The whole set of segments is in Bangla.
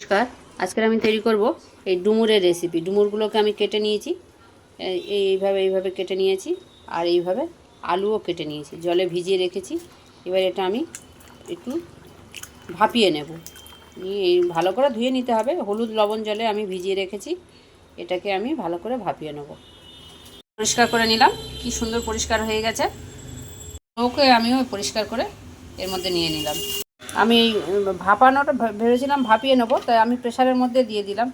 নমস্কার। আজকের আমি তৈরি করব এই ডুমুরের রেসিপি। ডুমুরগুলোকে আমি কেটে নিয়েছি, এইভাবে কেটে নিয়েছি, আর এইভাবে আলুও কেটে নিয়েছি, জলে ভিজিয়ে রেখেছি। এবার এটা আমি একটু ভাপিয়ে নেব। নিয়ে এই ভালো করে ধুয়ে নিতে হবে, হলুদ লবণ জলে আমি ভিজিয়ে রেখেছি। এটাকে আমি ভালো করে ভাপিয়ে নেব। পরিষ্কার করে নিলাম, কি সুন্দর পরিষ্কার হয়ে গেছে। ওকে আমিও পরিষ্কার করে এর মধ্যে নিয়ে নিলাম। আমি ভাপানোটা ভেবেছিলাম ভাপিয়ে নেবো, তাই আমি প্রেশারের মধ্যে দিয়ে দিলাম।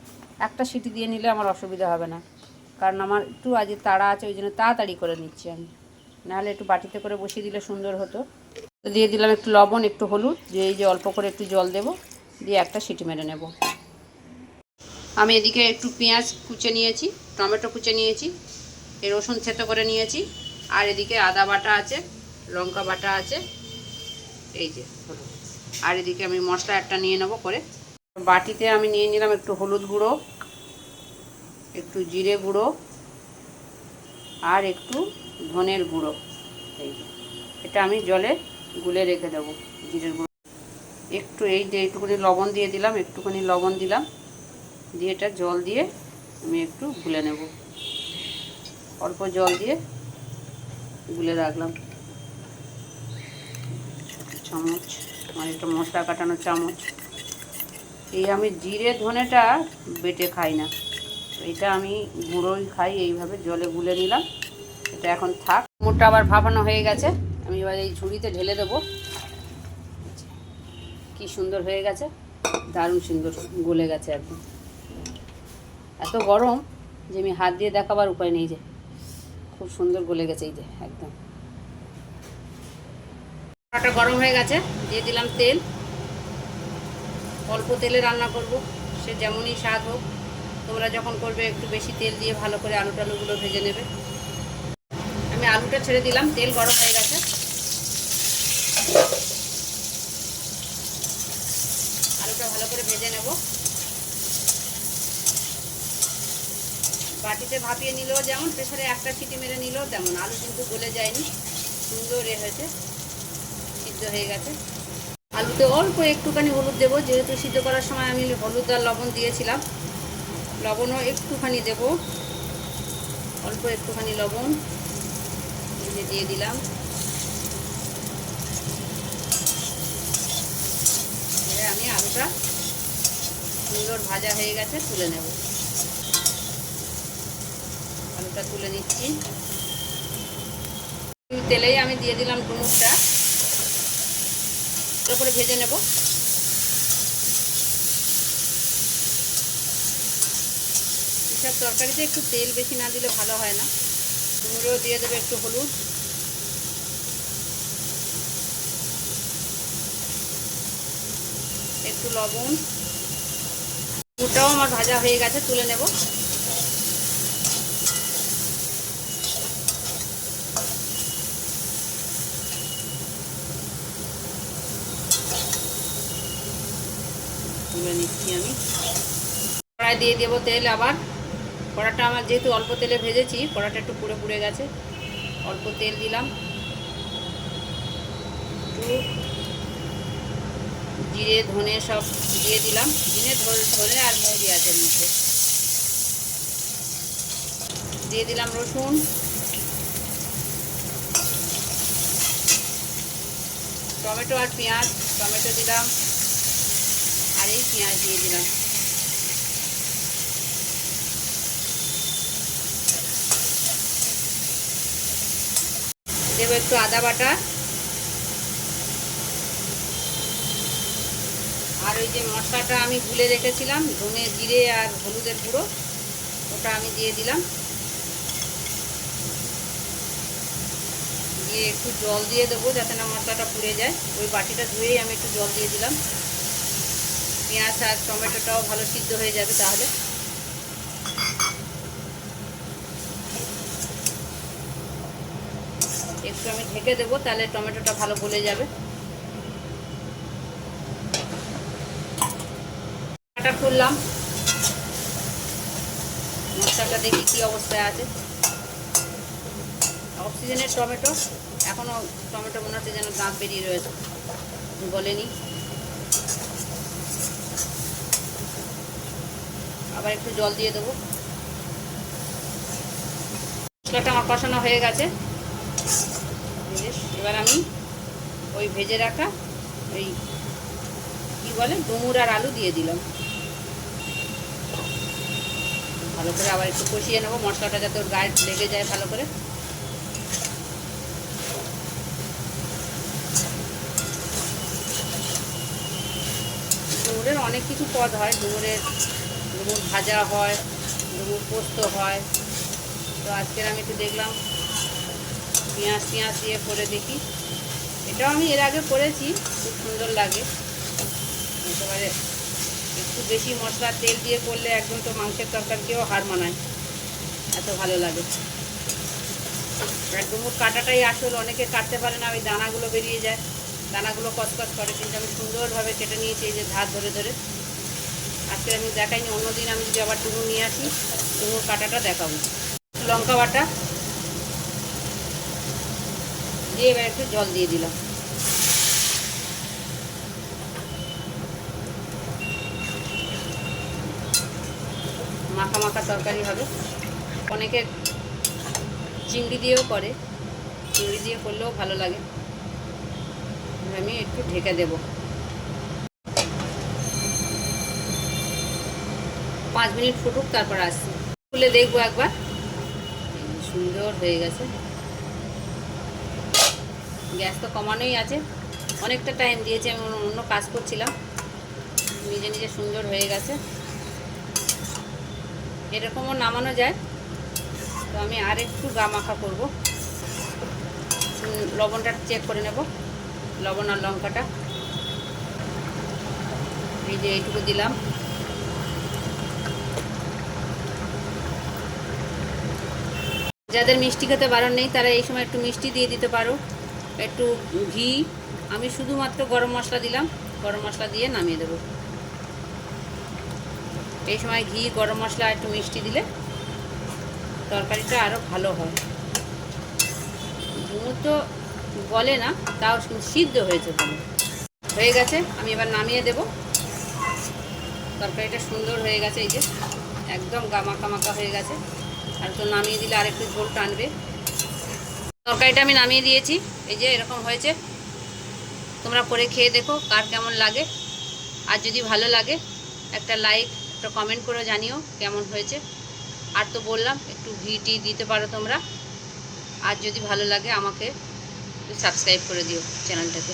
একটা সিটি দিয়ে নিলে আমার অসুবিধা হবে না, কারণ আমার একটু আজ তাড়া আছে, ওই জন্য তাড়াতাড়ি করে নিচ্ছি আমি। নাহলে একটু বাটিতে করে বসিয়ে দিলে সুন্দর হতো। তো দিয়ে দিলাম একটু লবণ, একটু হলুদ, দিয়ে এই যে অল্প করে একটু জল দেব, দিয়ে একটা সিটি মেরে নেব। আমি এদিকে একটু পেঁয়াজ কুচে নিয়েছি, টমেটো কুচে নিয়েছি, এই রসুন থেতো করে নিয়েছি, আর এদিকে আদা বাটা আছে, লঙ্কা বাটা আছে, এই যে হলো। আর এদিকে আমি মশলা একটা নিয়ে নেব করে। বাটিতে আমি নিয়ে নিলাম একটু হলুদ গুঁড়ো, একটু জিরে গুঁড়ো, আর একটু ধনের গুঁড়ো। এই এটা আমি জলে গুলে রেখে দেবো। জিরের গুঁড়ো একটু, এই যে একটুখানি লবণ দিয়ে দিলাম, একটুখানি লবণ দিলাম, দিয়ে এটা জল দিয়ে আমি একটু গুলে নেব। অল্প জল দিয়ে গুলে রাখলাম। চামচ, মানে এটা মশলা কাটানোর চামচ। এই আমি জিরে ধনেটা বেটে খাই না, এটা আমি গুঁড়োই খাই। এইভাবে জলে গুলে নিলাম, এটা এখন থাক। মোটটা আবার ভাপানো হয়ে গেছে, আমি এবার এই ঝুড়িতে ঢেলে দেবো। কি সুন্দর হয়ে গেছে, দারুণ সুন্দর গলে গেছে একদম। এত গরম যে আমি হাত দিয়ে দেখাবার উপায় নেই, যে খুব সুন্দর গলে গেছে। এই যে একদম কড়াটা গরম হয়ে গেছে, দিয়ে দিলাম তেল। অল্প তেলে রান্না করব, সে যেমনই স্বাদ হোক। তোমরা যখন করবে একটু বেশি তেল দিয়ে ভালো করে আলুগুলো ভেজে নেবে। আমি আলুটা ছেড়ে দিলাম, তেল গরম হয়ে গেছে। আলুটা ভালো করে ভেজে নেব। বাটিতে ভাপিয়ে নিলেও যেমন, প্রেসারে একটা সিটি মেরে নিলেও তেমন। আলু কিন্তু গলে যায়নি, সুন্দর হয়েছে, সিদ্ধ হয়ে গেছে। আলুতে অল্প একটুখানি হলুদ দেবো, যেহেতু সিদ্ধ করার সময় আমি হলুদ আর লবণ দিয়েছিলাম। লবণও একটুখানি দেব, অল্প একটুখানি লবণ দিয়ে দিলাম। আমি আলুটা সুন্দর ভাজা হয়ে গেছে, তুলে নেব। আলুটা তুলে নিচ্ছি। তেলেই আমি দিয়ে দিলাম ডুমুরটা, ভালো করে ভেজে নেব। এসব তরকারিতে একটু তেল বেশি না দিলে ভালো হয় না। ডুমুরও দিয়ে দেবে একটু হলুদ, একটু লবণ। ডুমুরটাও আমার ভাজা হয়ে গেছে, তুলে নেব। তুলে নিচ্ছি আমি। কড়াই দিয়ে দেবো তেল আবার। কড়াটা আমার যেহেতু অল্প তেলে ভেজেছি, কড়াটা একটু পুড়ে পুড়ে গেছে। অল্প তেল দিলাম, একটু জিরে ধনে সব দিয়ে দিলাম। জিরে ধনে আর মৌরি আছে এর মধ্যে। দিয়ে দিলাম রসুন, টমেটো আর পেঁয়াজ। টমেটো দিলাম, আর এই পেঁয়াজ দিয়ে দিলাম। দেবো একটু আদা বাটা, আর ওই যে মশলাটা আমি গুলে রেখেছিলাম, ধনে জিরে আর হলুদের গুঁড়ো, ওটা আমি দিয়ে দিলাম। দিয়ে একটু জল দিয়ে দেবো, যাতে না মশলাটা পুড়ে যায়। ওই বাটিটা ধুয়েই আমি একটু জল দিয়ে দিলাম। পেঁয়াজ আর টমেটোটাও ভালো সিদ্ধ হয়ে যাবে তাহলে। একটু আমি ঢেকে দেবো, তাহলে টমেটোটা ভালো গলে যাবে। ঢাকাটা খুললাম, মশলাটা দেখি কি অবস্থায় আছে। অক্সিজেনের টমেটো, এখনও টমেটো মনে হচ্ছে যেন দাঁত বেরিয়ে রয়েছে, গলেনি। আবার একটু জল দিয়ে দেবো। মশলাটা আমার কষানো হয়ে গেছে। এবার আমি ওই ভেজে রাখা ওই কী বলে ডুমুর আর আলু দিয়ে দিলাম। ভালো করে আবার একটু কষিয়ে নেবো, মশলাটা যাতে ওর গায়ে লেগে যায় ভালো করে। ডুমুরের অনেক কিছু পদ হয়, ডুমুর ভাজা হয়, ডুমুর পোস্ত হয়। তো আজকের আমি একটু দেখলাম পেঁয়াজ দিয়ে করে দেখি। এটাও আমি এর আগে করেছি, খুব সুন্দর লাগে। একেবারে একটু বেশি মশলা তেল দিয়ে করলে একদম তো মাংসের তরকারিকেও হার মানায়, এত ভালো লাগে। ডুমুর কাটাটাই আসল, অনেকে কাটতে পারে না, ওই দানাগুলো বেরিয়ে যায়, দানাগুলো কচকচ করে। কিন্তু আমি সুন্দরভাবে কেটে নিয়েছি, এই যে ধার ধরে ধরে। আজকে আমি দেখাইনি, অন্যদিন আমি যদি আবার ডুমুর নিয়ে আসি ডুমুর কাটাটা দেখাবো। লঙ্কা বাটা দিয়ে এবার একটু জল দিয়ে দিলাম। মাখা মাখা তরকারি হবে। অনেকে চিংড়ি দিয়েও করে, চিংড়ি দিয়ে করলেও ভালো লাগে। আমি একটু ঢেকে দেব, 5 মিনিট ফুটুক, তারপর আসছি। খুলে দেখবো একবার। সুন্দর হয়ে গেছে। গ্যাস তো কমানোই আছে, অনেকটা টাইম দিয়েছি, আমি অন্য কাজ করছিলাম। নিজে নিজে সুন্দর হয়ে গেছে। এরকমও নামানো যায়। তো আমি আর একটু গা মাখা করবো। লবণটা চেক করে নেব, লবণ আর লঙ্কাটা। এই যে এইটুকু দিলাম। যাদের মিষ্টি খেতে বারণ নেই তারা এই সময় একটু মিষ্টি দিয়ে দিতে পারো, একটু ঘি। আমি শুধুমাত্র গরম মশলা দিলাম, গরম মশলা দিয়ে নামিয়ে দেবো। এই সময় ঘি, গরম মশলা আর একটু মিষ্টি দিলে তরকারিটা আরও ভালো হয়। ডুমুর তো বলে না, তাও সিদ্ধ হয়েছে ভালো। হয়ে গেছে, আমি এবার নামিয়ে দেব। তরকারিটা সুন্দর হয়ে গেছে, এই যে একদম মাখা মাখা হয়ে গেছে। আর তো নামিয়ে দিলে আরেকটু ঝোল টানবে। তরকারিটা আমি নামিয়ে দিয়েছি, এই যে এরকম হয়েছে। তোমরা করে খেয়ে দেখো কার কেমন লাগে। আর যদি ভালো লাগে একটা লাইক, একটা কমেন্ট করে জানিও কেমন হয়েছে। আর তো বললাম একটু ঘি দিতে পারো তোমরা। আর যদি ভালো লাগে আমাকে সাবস্ক্রাইব করে দিও চ্যানেলটাকে।